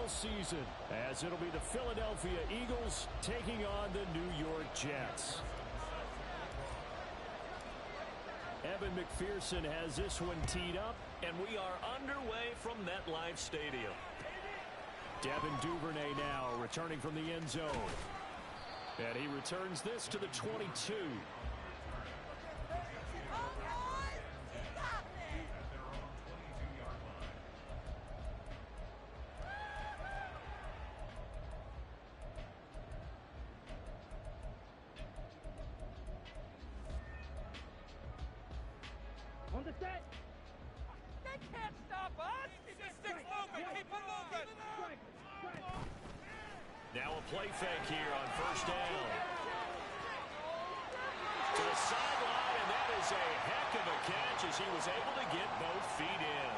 all season, as it'll be the Philadelphia Eagles taking on the New York Jets. Evan McPherson has this one teed up, and we are underway from MetLife Stadium. Devin Duvernay now returning from the end zone. And he returns this to the 22. On the set. They can't stop us. Stick moving. Keep it moving. Now a play fake here on first down. To the sideline, and that is a heck of a catch as he was able to get both feet in.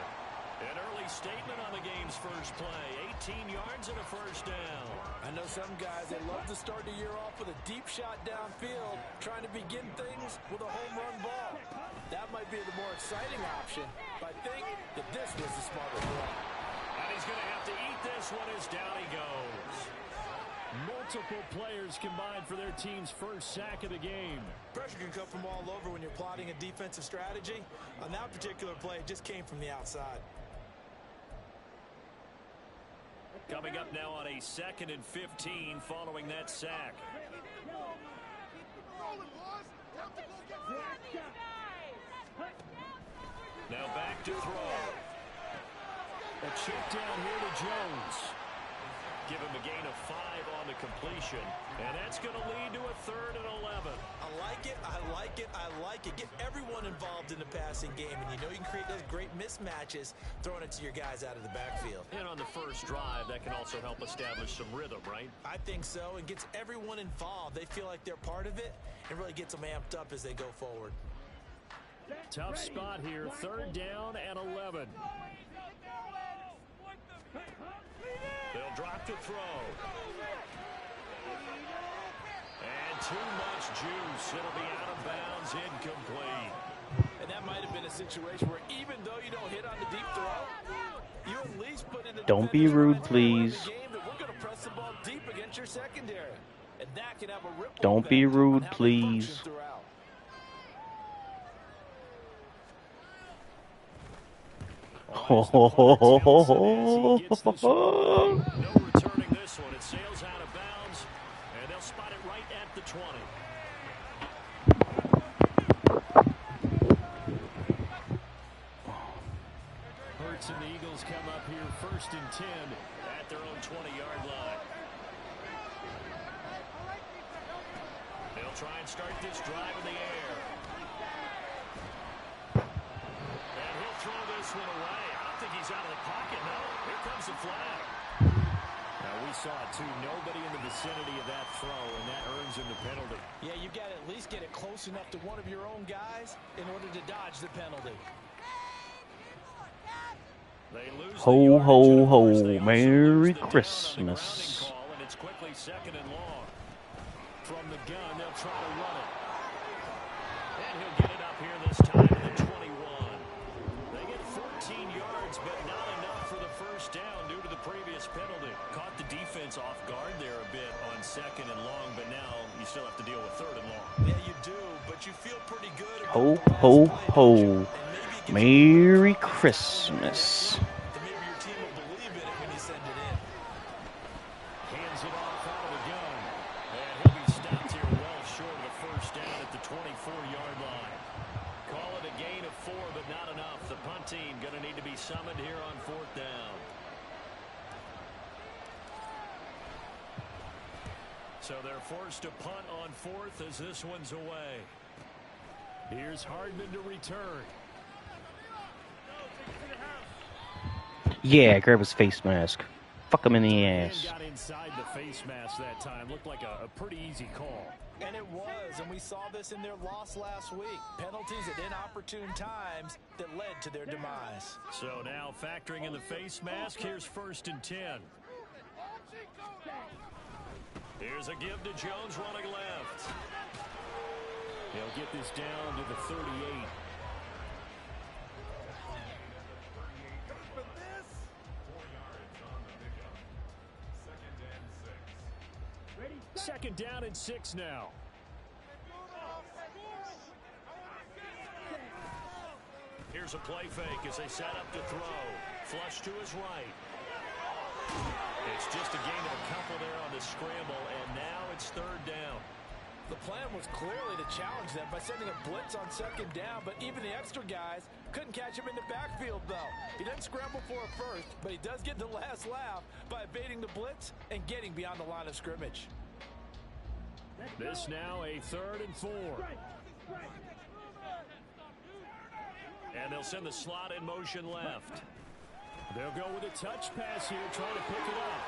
An early statement on the game's first play. 18 yards and a first down. I know some guys, they love to start the year off with a deep shot downfield, trying to begin things with a home run ball. That might be the more exciting option, but I think that this was the smarter play. And he's going to have to eat this one as down he goes. Multiple players combined for their team's first sack of the game. Pressure can come from all over when you're plotting a defensive strategy. On that particular play, it just came from the outside. Coming up now on a 2nd and 15 following that sack. Now back to throw. A check down here to Jones. Give him a gain of 5 on the completion. And that's going to lead to a 3rd and 11. I like it, I like it, I like it. Get everyone involved in the passing game, and you know you can create those great mismatches throwing it to your guys out of the backfield. And on the first drive, that can also help establish some rhythm, right? I think so. It gets everyone involved. They feel like they're part of it, and really gets them amped up as they go forward. Tough spot here, 3rd down and 11. They'll drop to throw. And too much juice. It'll be out of bounds, incomplete. And that might have been a situation where even though you don't hit on the deep throw, you at least put in the Don't be rude, please. We're going to press the ball deep against your secondary. And that can have a ripple Don't be effect rude, on how they please. function throughout. Ho, ho, ho, ho, ho, ho. No returning this one. It sails out of bounds, and they'll spot it right at the 20. Hurts and the Eagles come up here 1st and 10 at their own 20-yard line. They'll try and start this drive in the air. And he'll throw this one away. I don't think he's out of the pocket, no. Here comes the flag. Now, we saw it, too. Nobody in the vicinity of that throw, and that earns him the penalty. Yeah, you've got to at least get it close enough to one of your own guys in order to dodge the penalty. They lose Ho, ho, ho. Merry Christmas. And it's quickly 2nd and long. From the gun, they'll try to run it. And he'll get it up here this time to the 21. They get 14 yards, but not enough for the first down due to the previous penalty. Caught the defense off guard there a bit on 2nd and long, but now you still have to deal with 3rd and long. Yeah, you do, but you feel pretty good about Ho, the ho, last ho. play. Merry Christmas. Maybe your team will believe in it when you send it in. Hands it off out of the gun. And he'll be stopped here well short of the first down at the 24-yard line. Call it a gain of 4, but not enough. The punt team going to need to be summoned here on 4th down. So they're forced to punt on 4th as this one's away. Here's Hardman to return. Yeah, grab his face mask. Fuck him in the ass. Got inside the face mask that time. Looked like a pretty easy call. And it was, and we saw this in their loss last week. Penalties at inopportune times that led to their demise. So now factoring in the face mask, here's 1st and 10. Here's a give to Jones running left. He'll get this down to the 38. Second down and 6 now. Here's a play fake as they set up to throw. Flush to his right. It's just a gain of a couple there on the scramble, and now it's third down. The plan was clearly to challenge them by sending a blitz on second down, but even the extra guys couldn't catch him in the backfield, though. He doesn't scramble for a first, but he does get the last laugh by evading the blitz and getting beyond the line of scrimmage. This now a 3rd and 4. And they'll send the slot in motion left. They'll go with a touch pass here, trying to pick it up.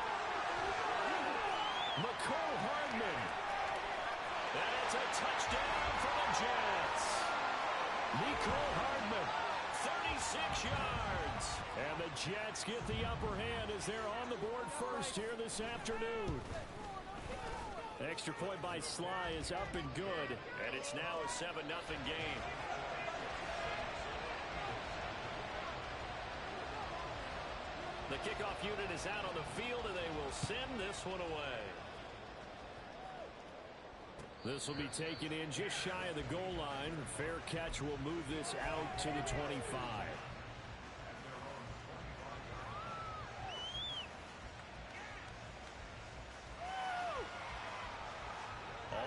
McCole Hardman. And it's a touchdown for the Jets. McCole Hardman, 36 yards. And the Jets get the upper hand as they're on the board first here this afternoon. Extra point by Sly is up and good, and it's now a 7-0 game. The kickoff unit is out on the field, and they will send this one away. This will be taken in just shy of the goal line. Fair catch will move this out to the 25.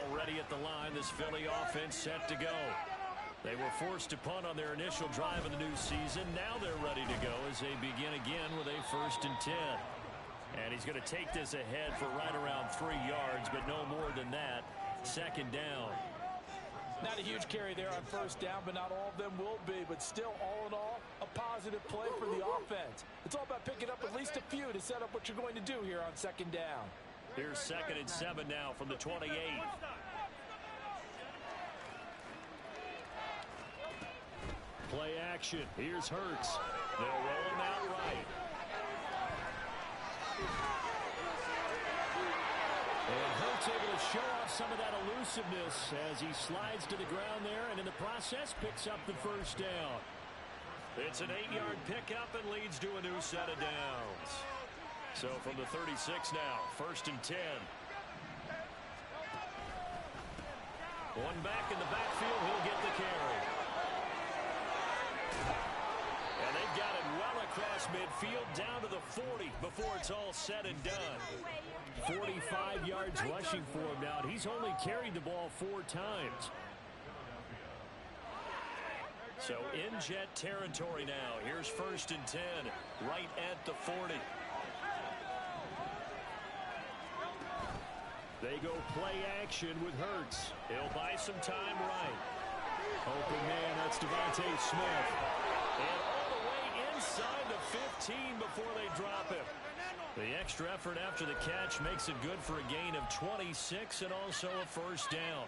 Already at the line, this Philly offense set to go. They were forced to punt on their initial drive of the new season. Now they're ready to go as they begin again with a 1st and 10. And he's going to take this ahead for right around 3 yards, but no more than that. Second down. Not a huge carry there on first down, but not all of them will be. But still, all in all, a positive play for the offense. It's all about picking up at least a few to set up what you're going to do here on second down. Here's 2nd and 7 now from the 28. Play action. Here's Hurts. They'll roll him out right. And Hurts able to show off some of that elusiveness as he slides to the ground there, and in the process picks up the first down. It's an 8-yard pickup and leads to a new set of downs. So from the 36 now, 1st and 10. One back in the backfield, he'll get the carry. And they've got it well across midfield down to the 40 before it's all said and done. 45 yards rushing for him now. He's only carried the ball 4 times. So in Jet territory now. Here's 1st and 10 right at the 40. They go play action with Hurts. He'll buy some time right. Open man, that's Devontae Smith. And all the way inside the 15 before they drop him. The extra effort after the catch makes it good for a gain of 26 and also a first down.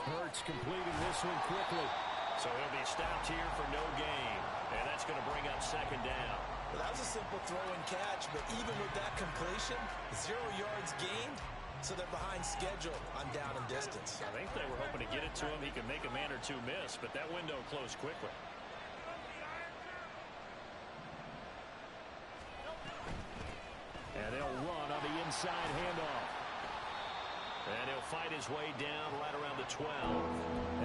Hurts completing this one quickly. So he'll be stopped here for no gain. And that's going to bring up second down. Well, that was a simple throw and catch, but even with that completion, 0 yards gained, so they're behind schedule on down and distance. I think they were hoping to get it to him. He could make a man or two miss, but that window closed quickly. And they'll run on the inside handoff. And he'll fight his way down right around the 12.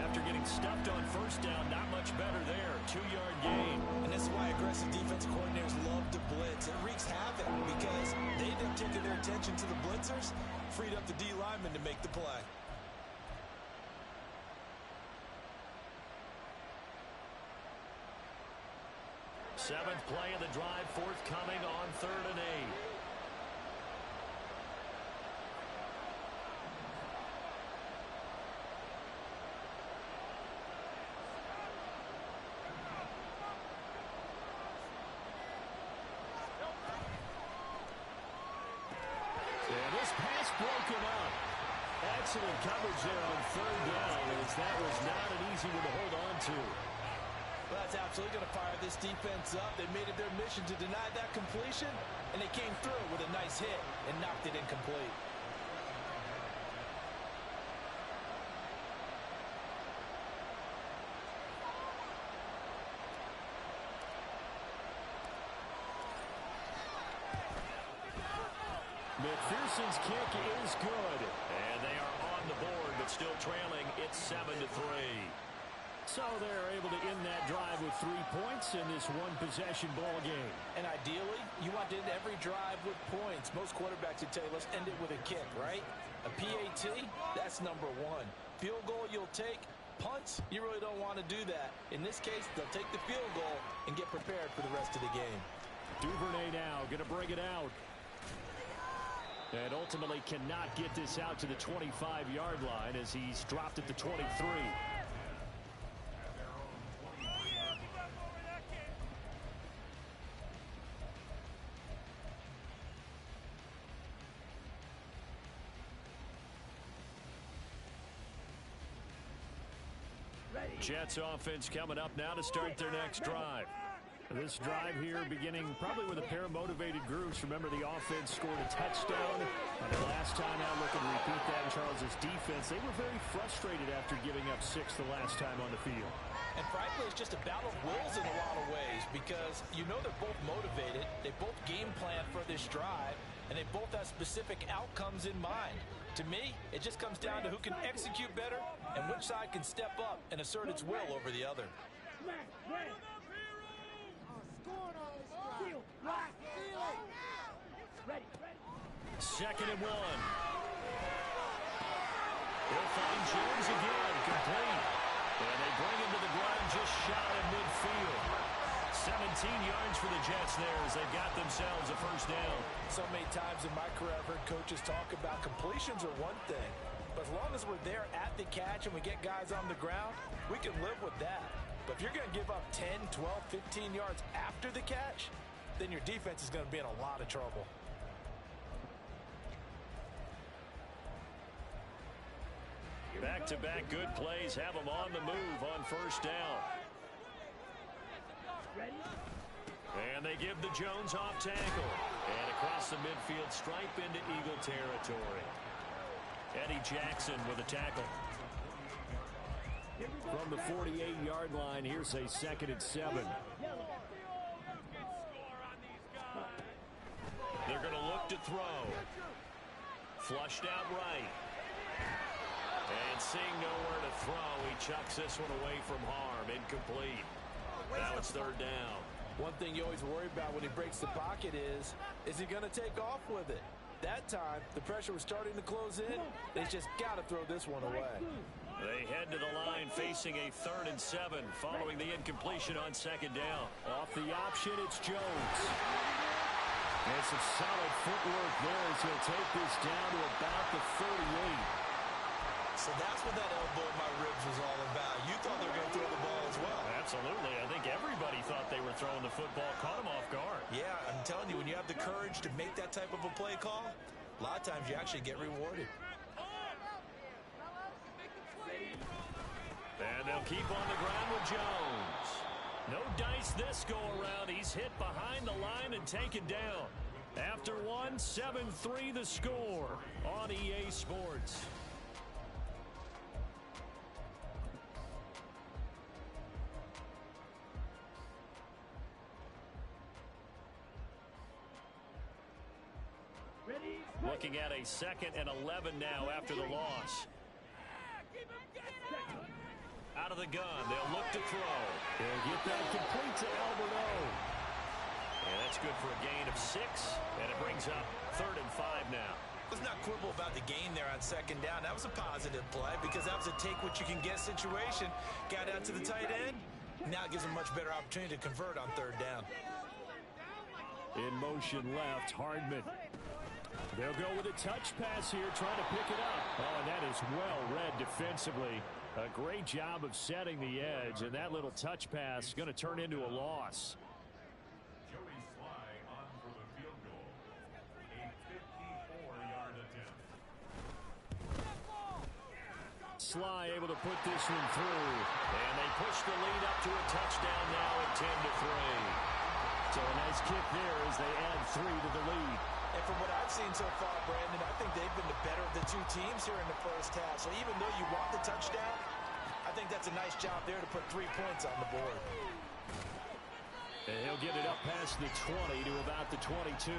After getting stuffed on first down, not much better there. 2-yard gain. And this is why aggressive defense coordinators love to blitz. It wreaks havoc because they end up taking their attention to the blitzers, freed up the D lineman to make the play. Seventh play of the drive, forthcoming on 3rd and 8. Broken up. Excellent coverage there on 3rd down, as that was not an easy one to hold on to. Well, that's absolutely going to fire this defense up. They made it their mission to deny that completion, and they came through with a nice hit and knocked it incomplete. McPherson's kick is good. And they are on the board, but still trailing. It's 7-3. So they're able to end that drive with 3 points in this one-possession ball game. And ideally, you want to end every drive with points. Most quarterbacks would tell you, let's end it with a kick, right? A PAT, that's number one. Field goal you'll take. Punts, you really don't want to do that. In this case, they'll take the field goal and get prepared for the rest of the game. Duvernay now going to bring it out. And ultimately cannot get this out to the 25-yard line as he's dropped at the 23. Jets offense coming up now to start their next drive. This drive here beginning probably with a pair of motivated groups. Remember, the offense scored a touchdown. The last time out, looking to repeat that in Charles's defense. They were very frustrated after giving up 6 the last time on the field. And frankly, it's just a battle of wills in a lot of ways because you know they're both motivated. They both game plan for this drive, and they both have specific outcomes in mind. To me, it just comes down to who can execute better and which side can step up and assert its will over the other. Second and 1. They'll find Jones again, complete. And they bring him to the ground just shy of midfield. 17 yards for the Jets there as they've got themselves a first down. So many times in my career I've heard coaches talk about completions are one thing. But as long as we're there at the catch and we get guys on the ground, we can live with that. But if you're going to give up 10, 12, 15 yards after the catch, then your defense is going to be in a lot of trouble. Back-to-back good plays have them on the move on first down. And they give the Jones off tackle. And across the midfield stripe into Eagle territory. Eddie Jackson with a tackle. From the 48-yard line, here's a 2nd and 7. They're going to look to throw. Flushed out right. And seeing nowhere to throw, he chucks this one away from harm. Incomplete. Now it's 3rd down. One thing you always worry about when he breaks the pocket is he going to take off with it? That time, the pressure was starting to close in. They just got to throw this one away. They head to the line facing a 3rd and 7 following the incompletion on 2nd down. Off the option, it's Jones. And some solid footwork there as he'll take this down to about the 38. So that's what that elbow in my ribs was all about. You thought they were going to throw the ball as well. Absolutely. I think everybody thought they were throwing the football, caught him off guard. Yeah, I'm telling you, when you have the courage to make that type of a play call, a lot of times you actually get rewarded. And they'll keep on the ground with Jones. No dice this go around. He's hit behind the line and taken down. After 1, 7-3 the score on EA Sports. Looking at a 2nd and 11 now after the loss. Out of the gun, they'll look to throw. They'll get that complete to Alberto. And that's good for a gain of 6, and it brings up 3rd and 5 now. Let's not quibble about the gain there on 2nd down. That was a positive play because that was a take-what-you-can-get situation. Got out to the tight end. Now it gives them a much better opportunity to convert on 3rd down. In motion left, Hardman. They'll go with a touch pass here, trying to pick it up. Oh, and that is well read defensively. A great job of setting the edge, and that little touch pass is going to turn into a loss. Sly able to put this one through, and they push the lead up to a touchdown now at 10-3. So a nice kick there as they add 3 to the lead. And from what I've seen so far, Brandon, I think they've been the better of the two teams here in the first half. So even though you want the touchdown, I think that's a nice job there to put 3 points on the board. And he'll get it up past the 20 to about the 22.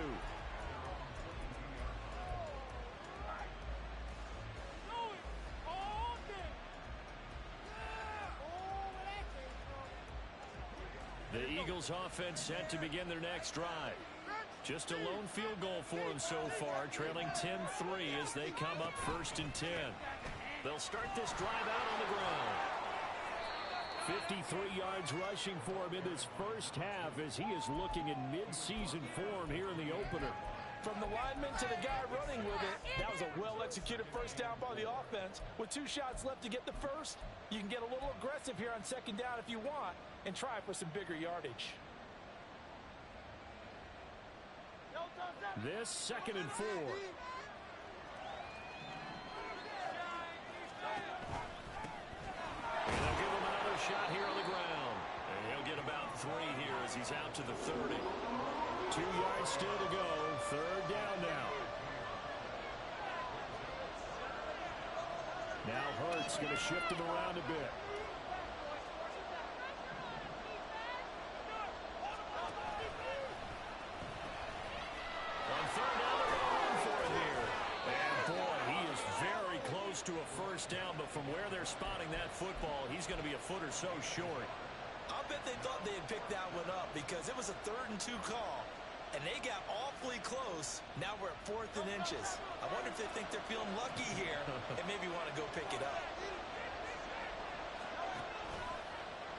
Eagles offense set to begin their next drive. Just a lone field goal for them so far, trailing 10-3 as they come up 1st and 10. They'll start this drive out on the ground. 53 yards rushing for him in this first half as he is looking in mid-season form here in the opener. From the lineman to the guy running with it, that was a well-executed first down by the offense. With 2 shots left to get the first, you can get a little aggressive here on 2nd down if you want and try for some bigger yardage. This 2nd and 4. And they'll give him another shot here on the ground. And he'll get about 3 here as he's out to the 30. 2 yards still to go. 3rd down now. Now Hurts going to shift him around a bit. On 3rd down, they're going to run for it here. And boy, he is very close to a first down, but from where they're spotting that football, he's going to be a foot or so short. I'll bet they thought they had picked that one up because it was a 3rd and 2 call. And they got awfully close. Now we're at 4th and inches. I wonder if they think they're feeling lucky here and maybe want to go pick it up.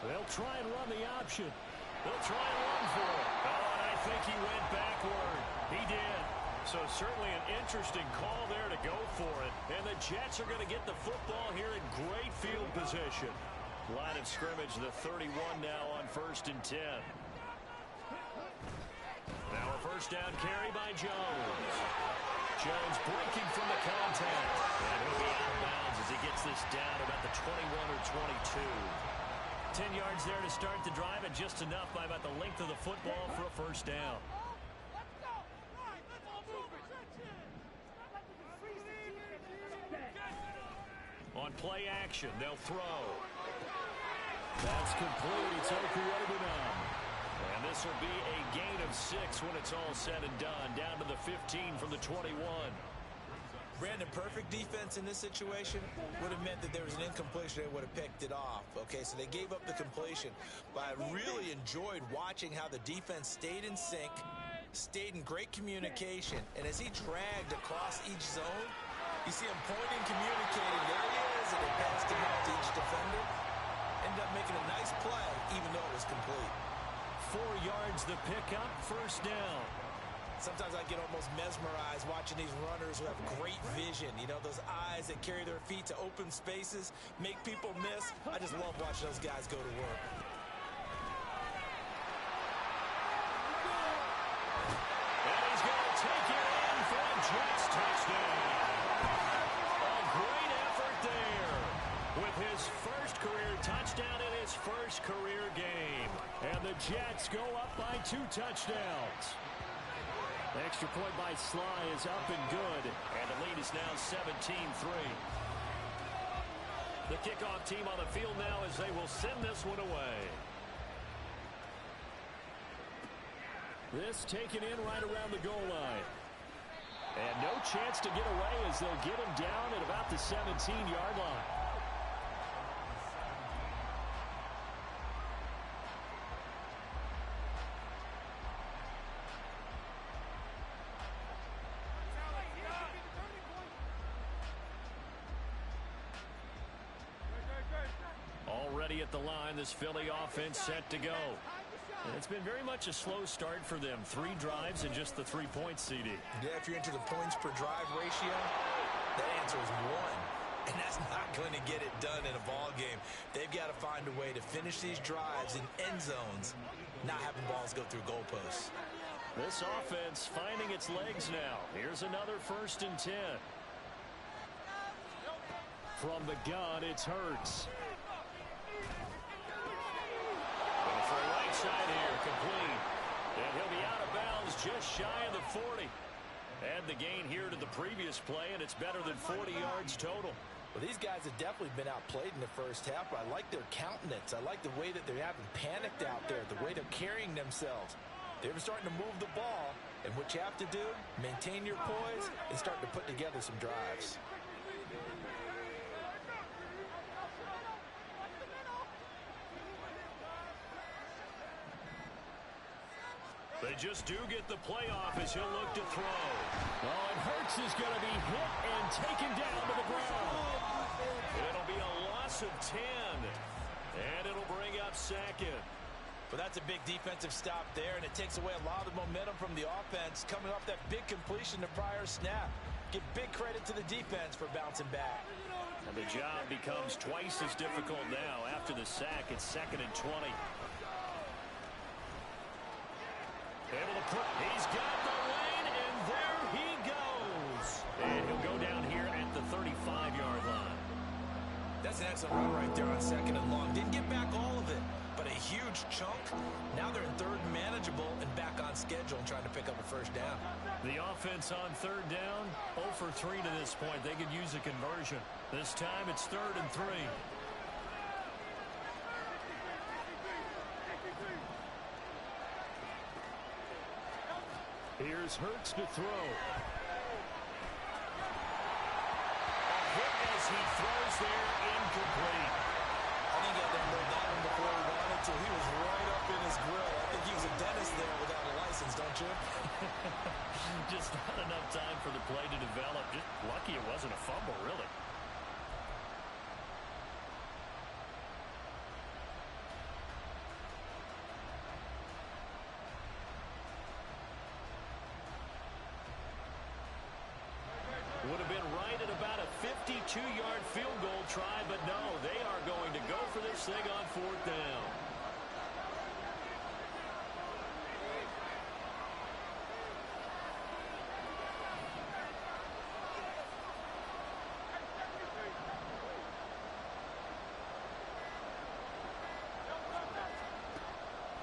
They'll try and run the option. They'll try and run for it. Oh, and I think he went backward. He did. So certainly an interesting call there to go for it. And the Jets are going to get the football here in great field position. Line of scrimmage, the 31 now on 1st and 10. Now a first down carry by Jones. Jones breaking from the contact. And he'll be out of bounds as he gets this down about the 21 or 22. 10 yards there to start the drive, and just enough by about the length of the football for a first down. On play action, they'll throw. That's complete. It's Okuwebunam. And this will be a gain of 6 when it's all said and done. Down to the 15 from the 21. Brandon, perfect defense in this situation would have meant that there was an incompletion. They would have picked it off. Okay, so they gave up the completion. But I really enjoyed watching how the defense stayed in sync, stayed in great communication. And as he dragged across each zone, you see him pointing, communicating. There he is, and they passed him out to each defender. Ended up making a nice play, even though it was complete. 4 yards the pickup, first down. Sometimes I get almost mesmerized watching these runners who have great vision. You know, those eyes that carry their feet to open spaces, make people miss. I just love watching those guys go to work. And he's going to take it in for a Jets touchdown. A great effort there with his first career touchdown in his first career game. And the Jets go up by 2 touchdowns. Extra point by Sly is up and good. And the lead is now 17-3. The kickoff team on the field now as they will send this one away. This taken in right around the goal line. And no chance to get away as they'll get him down at about the 17-yard line. Already at the line, this Philly offense set to go. And it's been very much a slow start for them. 3 drives and just the 3 points, CD. Yeah, if you're into the points per drive ratio, that answer is 1. And that's not going to get it done in a ball game. They've got to find a way to finish these drives in end zones, not having balls go through goalposts. This offense finding its legs now. Here's another 1st and 10. From the gun, it's Hurts. For a right side here, complete. And he'll be out of bounds just shy of the 40. Add the gain here to the previous play, and it's better than 40 yards total. Well, these guys have definitely been outplayed in the first half, but I like their countenance. I like the way that they haven't panicked out there, the way they're carrying themselves. They're starting to move the ball, and what you have to do, maintain your poise and start to put together some drives. They just do get the playoff as he'll look to throw. Oh, and Hurts is going to be hit and taken down to the ground. It'll be a loss of 10. And it'll bring up second. Well, that's a big defensive stop there, and it takes away a lot of the momentum from the offense coming off that big completion the prior snap. Give big credit to the defense for bouncing back. And the job becomes twice as difficult now. After the sack, it's 2nd and 20. Able to put, he's got the lane, and there he goes. And he'll go down here at the 35-yard line. That's an excellent run right there on 2nd and long. Didn't get back all of it, but a huge chunk. Now they're in 3rd and manageable and back on schedule and trying to pick up a first down. The offense on 3rd down, 0 for 3 to this point. They could use a conversion. This time it's 3rd and 3. Here's Hurts to throw. A hit as he throws there, incomplete. I think he had to unload that one before he wanted to. He was right up in his grill. I think he was a dentist there without a license, don't you? Just not enough time for the play to develop. Just lucky it wasn't a fumble, really. Would have been right at about a 52-yard field goal try, but no, they are going to go for this thing on 4th down.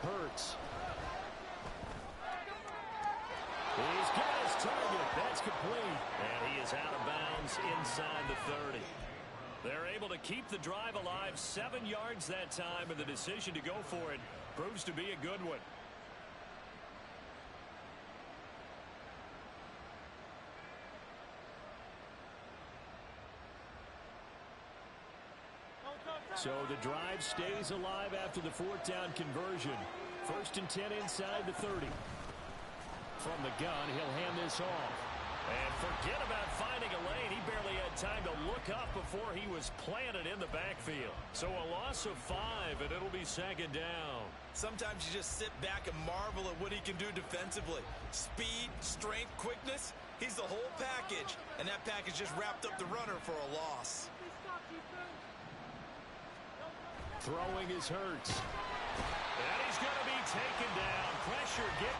Hurts. He's got his target. That's complete. And he is out of bounds inside the 30. They're able to keep the drive alive, 7 yards that time, and the decision to go for it proves to be a good one. So the drive stays alive after the 4th down conversion. 1st and 10 inside the 30. From the gun, he'll hand this off. And forget about finding a lane. He barely had time to look up before he was planted in the backfield. So a loss of 5, and it'll be 2nd down. Sometimes you just sit back and marvel at what he can do defensively. Speed, strength, quickness. He's the whole package. And that package just wrapped up the runner for a loss. Throwing is Hurts. And he's going to be taken down. Pressure get.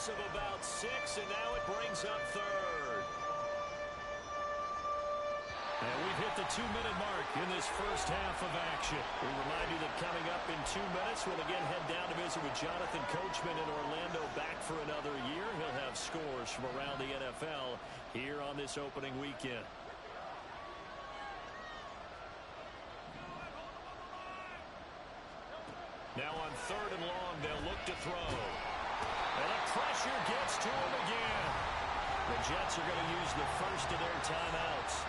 Of about 6, and now it brings up 3rd. And we've hit the 2-minute mark in this first half of action. We remind you that coming up in 2 minutes, we'll again head down to visit with Jonathan Coachman in Orlando, back for another year. He'll have scores from around the NFL here on this opening weekend. Now on 3rd and long, they'll look to throw. And the pressure gets to him again. The Jets are going to use the first of their timeouts.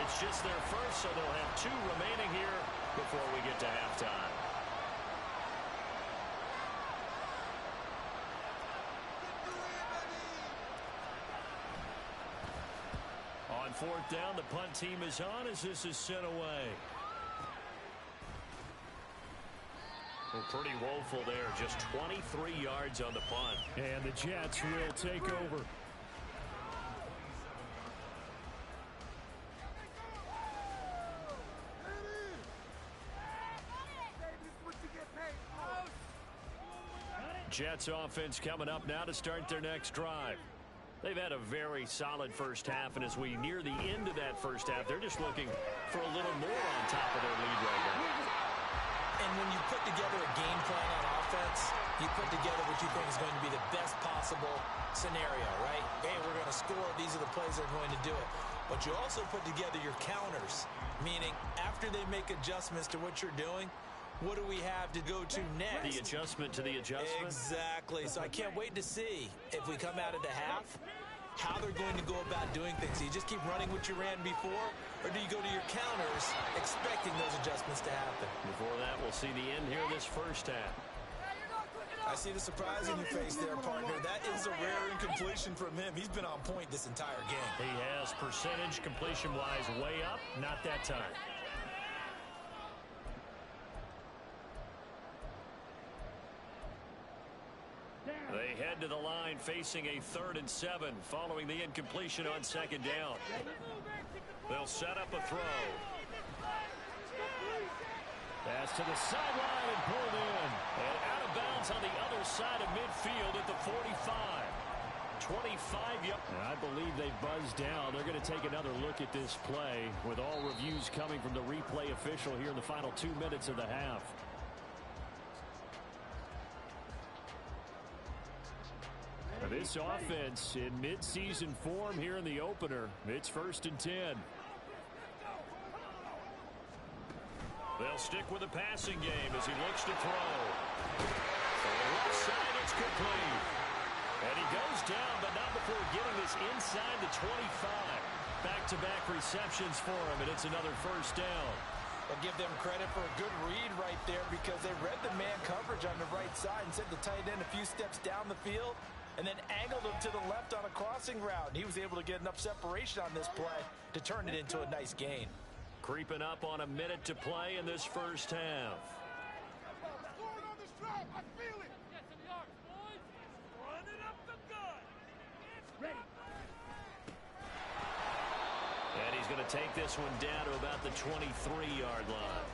It's just their first, so they'll have 2 remaining here before we get to halftime. On 4th down, the punt team is on as this is sent away. Well, pretty woeful there. Just 23 yards on the punt. And the Jets will take over. Jets offense coming up now to start their next drive. They've had a very solid first half, and as we near the end of that first half, they're just looking for a little more on top of their lead right now. And when you put together a game plan on offense, you put together what you think is going to be the best possible scenario, right? Hey, we're going to score. These are the plays that are going to do it. But you also put together your counters, meaning after they make adjustments to what you're doing, what do we have to go to next? The adjustment to the adjustment? Exactly. So I can't wait to see if we come out of the half, how they're going to go about doing things. Do you just keep running what you ran before, or do you go to your counters expecting those adjustments to happen? Before that, we'll see the end here this first half. I see the surprise in your face there, partner. That is a rare incompletion from him. He's been on point this entire game. He has percentage completion-wise way up, not that time. They head to the line facing a 3rd and 7 following the incompletion on 2nd down. They'll set up a throw. Pass to the sideline and pulled in. And out of bounds on the other side of midfield at the 45. 25, yep. And I believe they buzzed down. They're going to take another look at this play with all reviews coming from the replay official here in the final 2 minutes of the half. This offense in midseason form here in the opener. It's 1st and 10. They'll stick with the passing game as he looks to throw. To the left side, it's complete. And he goes down, but not before getting this inside the 25. Back-to-back receptions for him, and it's another 1st down. I'll give them credit for a good read right there because they read the man coverage on the right side and sent the tight end a few steps down the field and then angled him to the left on a crossing route. And he was able to get enough separation on this play to turn it into a nice gain. Creeping up on a minute to play in this first half. And he's going to take this one down to about the 23-yard line.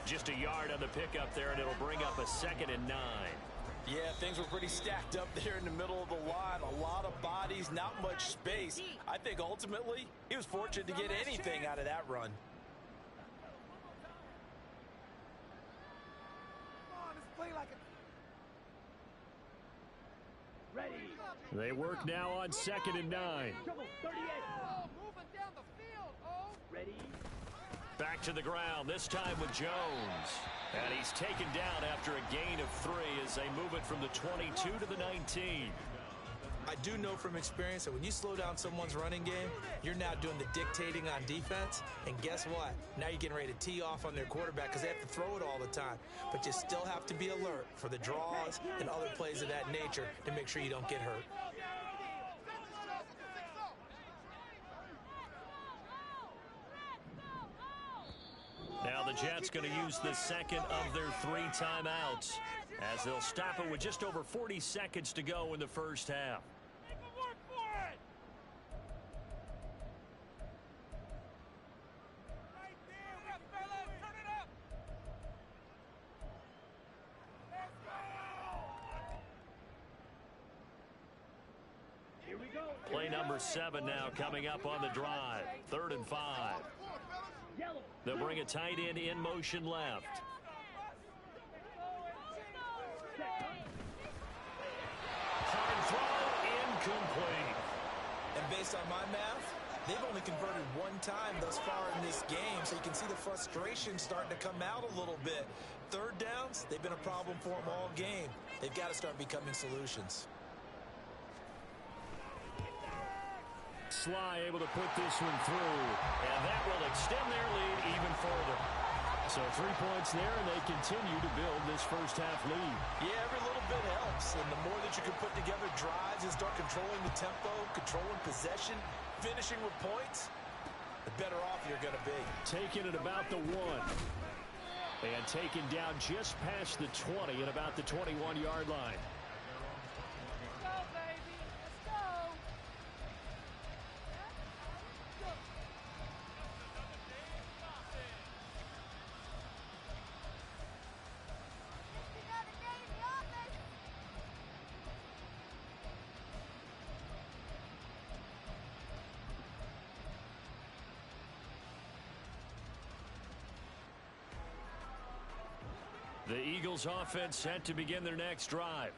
Just a yard on the pickup there, and it'll bring up a 2nd and 9. Yeah, things were pretty stacked up there in the middle of the line. A lot of bodies, not much space. I think ultimately he was fortunate to get anything out of that run. They work now on 2nd and 9. Back to the ground, this time with Jones. And he's taken down after a gain of 3 as they move it from the 22 to the 19. I do know from experience that when you slow down someone's running game, you're now doing the dictating on defense. And guess what? Now you're getting ready to tee off on their quarterback because they have to throw it all the time. But you still have to be alert for the draws and other plays of that nature to make sure you don't get hurt. Now the Jets going to use the 2nd of their 3 timeouts as they'll stop it with just over 40 seconds to go in the first half. Play number 7 now coming up on the drive. 3rd and 5. They'll bring a tight end in motion left. Hard throw, incomplete. And based on my math, they've only converted 1 time thus far in this game, so you can see the frustration starting to come out a little bit. 3rd downs, they've been a problem for them all game. They've got to start becoming solutions. Sly able to put this one through, and that will extend their lead even further. So 3 points there, and they continue to build this first half lead. Yeah, every little bit helps, and the more that you can put together drives and start controlling the tempo, controlling possession, finishing with points, the better off you're going to be. Taking it about the 1. And taken down just past the 20 at about the 21-yard line. The Eagles offense set to begin their next drive.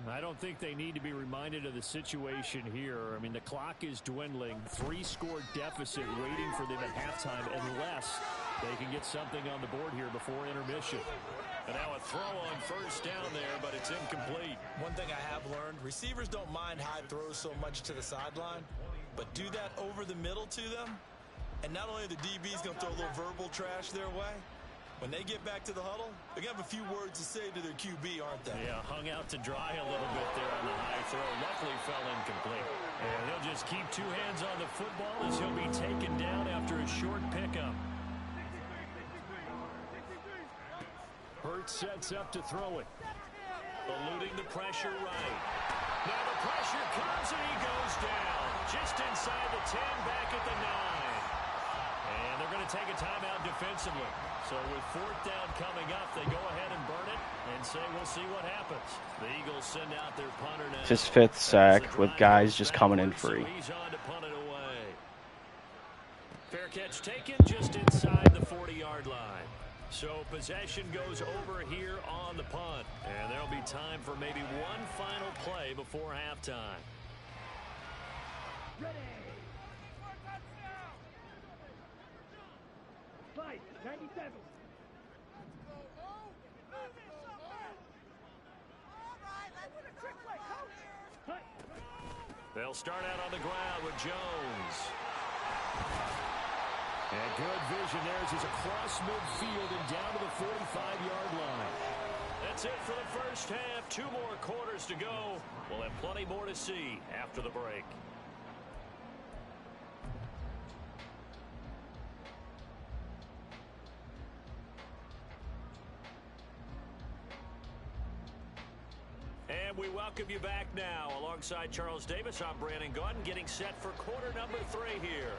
I don't think they need to be reminded of the situation here. I mean, the clock is dwindling. 3-score deficit waiting for them at halftime unless they can get something on the board here before intermission. And now a throw on first down there, but it's incomplete. One thing I have learned, receivers don't mind high throws so much to the sideline, but do that over the middle to them, and not only are the DBs going to throw a little verbal trash their way, when they get back to the huddle, they're going to have a few words to say to their QB, aren't they? Yeah, hung out to dry a little bit there on the high throw. Luckily fell incomplete. And he'll just keep 2 hands on the football as he'll be taken down after a short pickup. Hurts sets up to throw it. Eluding the pressure right. Now the pressure comes and he goes down. Just inside the 10, back at the 9. And they're going to take a timeout defensively. So with 4th down coming up, they go ahead and burn it and say we'll see what happens. The Eagles send out their punter now. His 5th sack with guys just coming in free. So he's on to punt it away. Fair catch taken just inside the 40-yard line. So possession goes over here on the punt. And there'll be time for maybe one final play before halftime. Ready. 97. They'll start out on the ground with Jones. And good vision there as he's across midfield and down to the 45-yard line. That's it for the first half. 2 more quarters to go. We'll have plenty more to see after the break. And we welcome you back now. Alongside Charles Davis, I'm Brandon Gaudin, getting set for quarter number 3 here.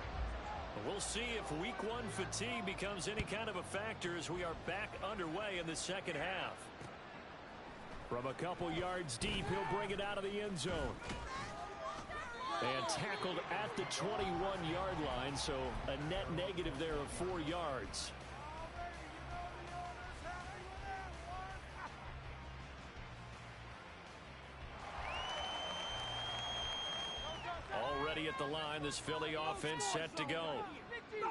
We'll see if week 1 fatigue becomes any kind of a factor as we are back underway in the second half. From a couple yards deep, he'll bring it out of the end zone. And tackled at the 21-yard line, so a net negative there of 4 yards. Already at the line, this Philly offense set to go.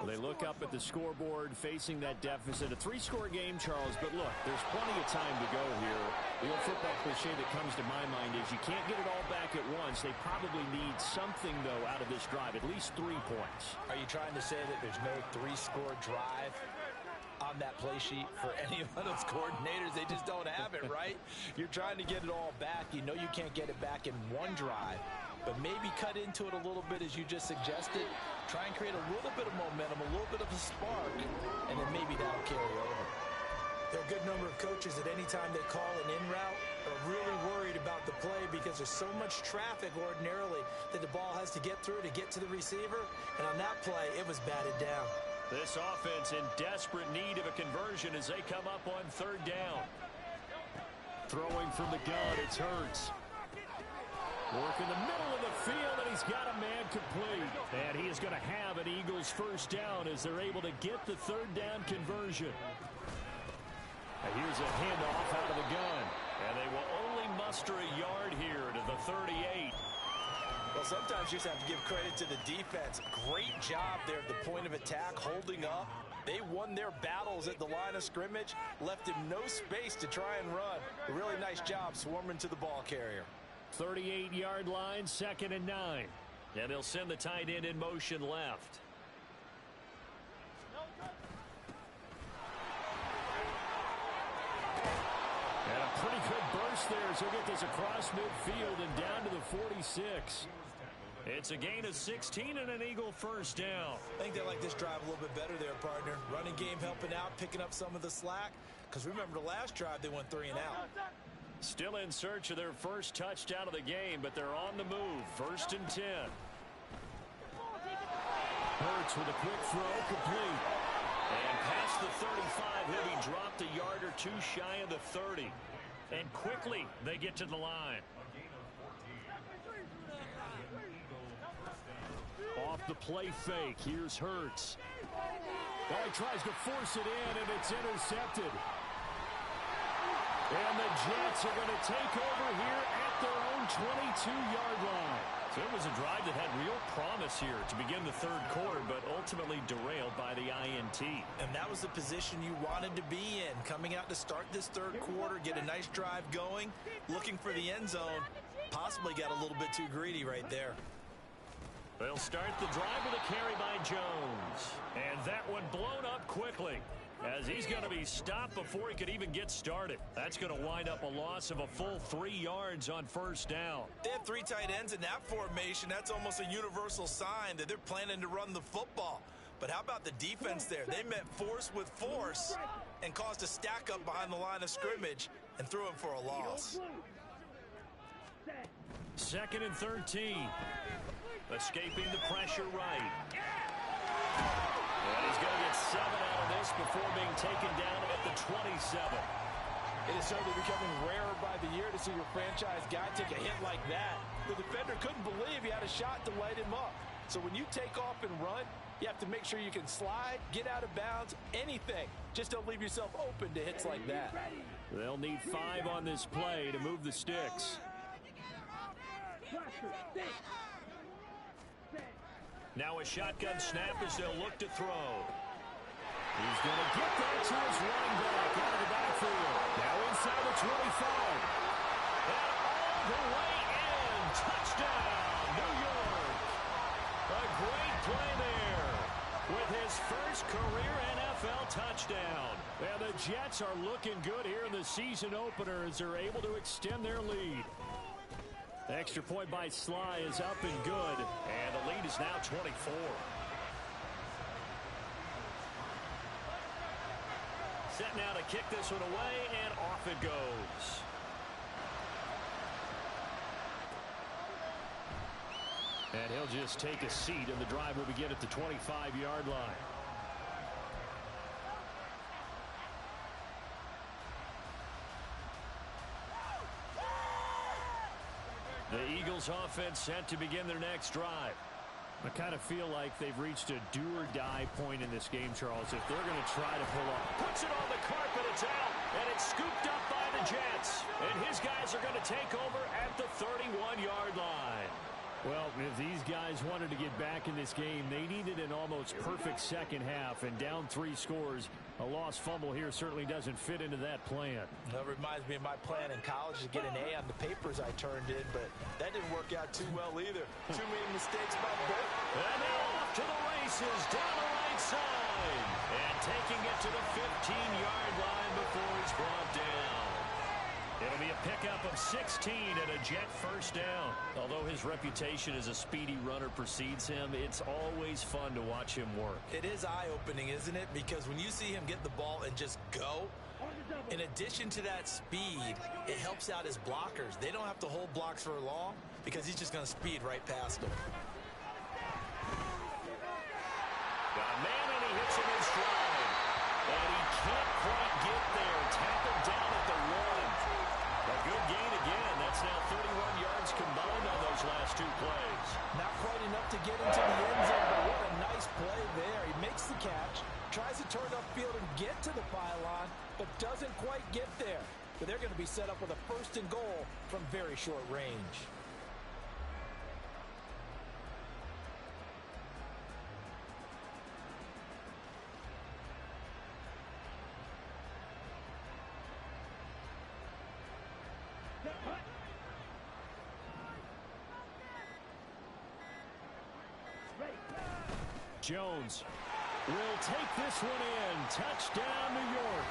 They look up at the scoreboard facing that deficit. A 3-score game, Charles, but look, there's plenty of time to go here. The old football cliche that comes to my mind is you can't get it all back at once. They probably need something, though, out of this drive, at least 3 points. Are you trying to say that there's no 3-score drive on that play sheet for any of those coordinators? They just don't have it, right? You're trying to get it all back. You know you can't get it back in one drive, but maybe cut into it a little bit as you just suggested. Try and create a little bit of momentum, a little bit of a spark, and then maybe that'll carry over. There are a good number of coaches at any time they call an in route are really worried about the play because there's so much traffic ordinarily that the ball has to get through to get to the receiver. And on that play, it was batted down. This offense in desperate need of a conversion as they come up on 3rd down. Throwing from the gun, it's Hurts. Work in the middle of the field, and he's got a man complete. And he is going to have an Eagles first down as they're able to get the 3rd down conversion. And here's a handoff out of the gun. And they will only muster a yard here to the 38. Well, sometimes you just have to give credit to the defense. Great job there at the point of attack, holding up. They won their battles at the line of scrimmage, left him no space to try and run. A really nice job swarming to the ball carrier. 38-yard line, 2nd and 9. And they'll send the tight end in motion left. And a pretty good burst there as he'll get this across midfield and down to the 46. It's a gain of 16 and an Eagle first down. I think they like this drive a little bit better there, partner. Running game helping out, picking up some of the slack. Because remember, the last drive, they went 3 and out. Still in search of their first touchdown of the game, but they're on the move. 1st and 10. Hurts with a quick throw, complete. And past the 35, he'll be dropped a yard or 2 shy of the 30. And quickly, they get to the line. Off the play fake, here's Hurts. Oh, he tries to force it in, and it's intercepted. And the Jets are going to take over here at their own 22-yard line. So it was a drive that had real promise here to begin the third quarter, but ultimately derailed by the INT. And that was the position you wanted to be in. Coming out to start this third quarter, get a nice drive going, looking for the end zone. Possibly got a little bit too greedy right there. They'll start the drive with a carry by Jones. And that one blown up quickly, as he's going to be stopped before he could even get started. That's going to wind up a loss of a full 3 yards on first down. They have 3 tight ends in that formation. That's almost a universal sign that they're planning to run the football. But how about the defense there? They met force with force and caused a stack up behind the line of scrimmage and threw him for a loss. 2nd and 13. Escaping the pressure right. And he's going to get 7 out of this before being taken down at the 27. It is certainly becoming rarer by the year to see your franchise guy take a hit like that. The defender couldn't believe he had a shot to light him up. So when you take off and run, you have to make sure you can slide, get out of bounds, anything. Just don't leave yourself open to hits like that. They'll need 5 on this play to move the sticks. Now a shotgun snap as they'll look to throw. He's going to get that to his running back out of the backfield. Now inside the 25. And all the way in. Touchdown, New York. A great play there with his first career NFL touchdown. And the Jets are looking good here in the season opener as they're able to extend their lead. The extra point by Sly is up and good, and the lead is now 24. Set now to kick this one away, and off it goes. And he'll just take a seat, and the drive will begin at the 25-yard line. The Eagles offense set to begin their next drive. I kind of feel like they've reached a do-or-die point in this game, Charles. If they're going to try to pull up, puts it on the carpet, it's out, and it's scooped up by the Jets. And his guys are going to take over at the 31-yard line. Well, if these guys wanted to get back in this game, they needed an almost perfect second half, and down 3 scores. A lost fumble here certainly doesn't fit into that plan. That reminds me of my plan in college to get an A on the papers I turned in, but that didn't work out too well either. Too many mistakes by both. And now off to the races down the right side. And taking it to the 15-yard line before he's brought down. It'll be a pickup of 16 and a Jet first down. Although his reputation as a speedy runner precedes him, it's always fun to watch him work. It is eye-opening, isn't it? Because when you see him get the ball and just go, in addition to that speed, it helps out his blockers. They don't have to hold blocks for long because he's just going to speed right past them. Got a man, and he hits him in stride. And he can't quite get there. Tackled down at the 1. A good gain again. That's now 31 yards combined on those last 2 plays. Not quite enough to get into the end zone, but what a nice play there. He makes the catch, tries to turn upfield and get to the pylon, but doesn't quite get there. But they're going to be set up with a 1st and goal from very short range. Jones will take this one in. Touchdown, New York.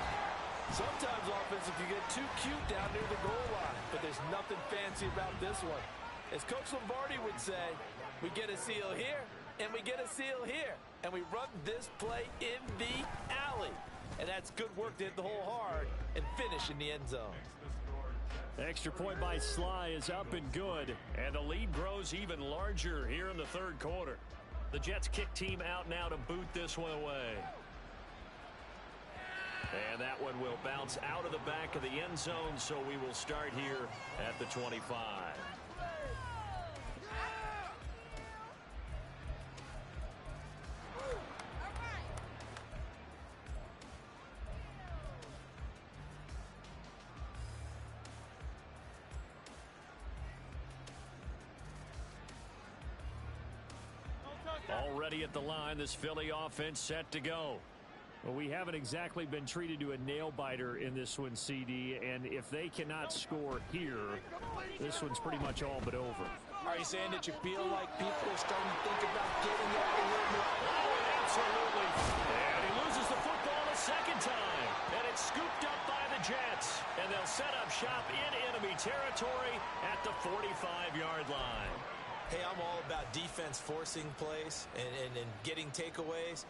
Sometimes offense, if you get too cute down near the goal line, but there's nothing fancy about this one. As Coach Lombardi would say, we get a seal here, and we get a seal here, and we run this play in the alley. And that's good work to hit the hole hard and finish in the end zone. Extra point by Sly is up and good, and the lead grows even larger here in the third quarter. The Jets kick team out now to boot this one away. And that one will bounce out of the back of the end zone, so we will start here at the 25. Already at the line, this Philly offense set to go. Well, we haven't exactly been treated to a nail-biter in this one, CD, and if they cannot score here, this one's pretty much all but over. Are you saying that you feel like people are starting to think about getting out a little more? Oh, absolutely. And he loses the football a second time. And it's scooped up by the Jets. And they'll set up shop in enemy territory at the 45-yard line. Hey, I'm all about defense forcing plays and getting takeaways.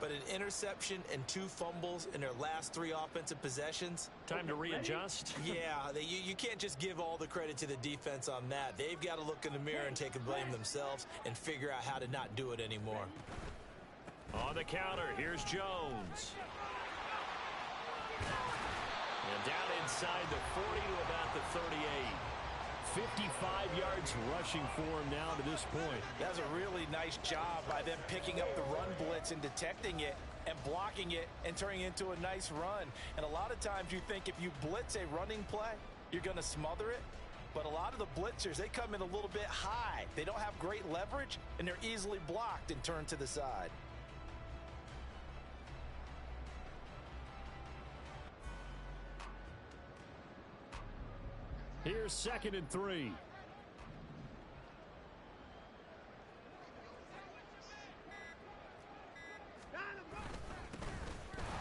But an interception and 2 fumbles in their last 3 offensive possessions. Time to readjust. Yeah, you can't just give all the credit to the defense on that. They've got to look in the mirror and take the blame themselves and figure out how to not do it anymore. On the counter, here's Jones. And down inside the 40 to about the 38. 55 yards rushing for him now to this point. That's a really nice job by them picking up the run blitz and detecting it and blocking it and turning it into a nice run. And a lot of times you think if you blitz a running play, you're going to smother it. But a lot of the blitzers, they come in a little bit high. They don't have great leverage, and they're easily blocked and turned to the side. Here's 2nd and 3.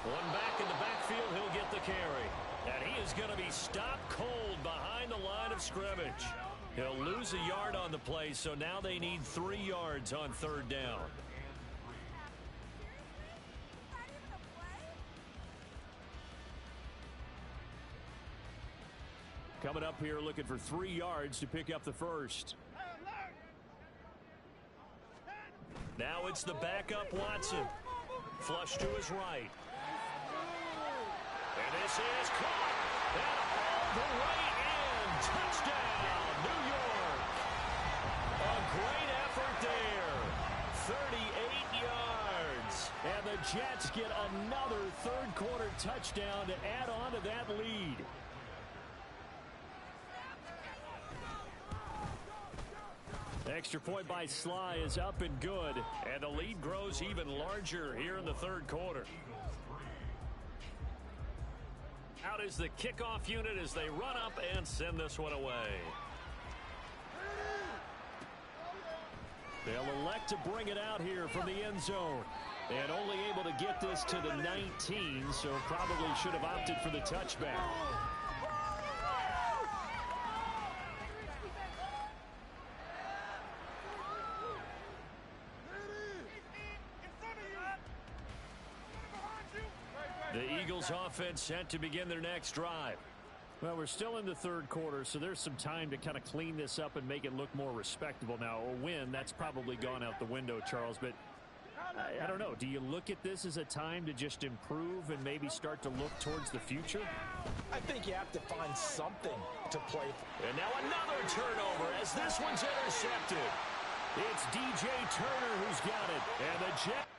One back in the backfield, he'll get the carry. And he is going to be stopped cold behind the line of scrimmage. He'll lose a yard on the play, so now they need 3 yards on 3rd down. Coming up here looking for 3 yards to pick up the first. Now it's the backup Watson. Flush to his right. And this is caught. And all the way in. Touchdown, New York. A great effort there. 38 yards. And the Jets get another 3rd quarter touchdown to add on to that lead. Extra point by Sly is up and good. And the lead grows even larger here in the 3rd quarter. Out is the kickoff unit as they run up and send this one away. They'll elect to bring it out here from the end zone. And only able to get this to the 19, so probably should have opted for the touchback. The Eagles offense set to begin their next drive. Well, we're still in the 3rd quarter, so there's some time to kind of clean this up and make it look more respectable. Now, a win, that's probably gone out the window, Charles, but I don't know. Do you look at this as a time to just improve and maybe start to look towards the future? I think you have to find something to play for. And now another turnover as this one's intercepted. It's DJ Turner who's got it, and the Jets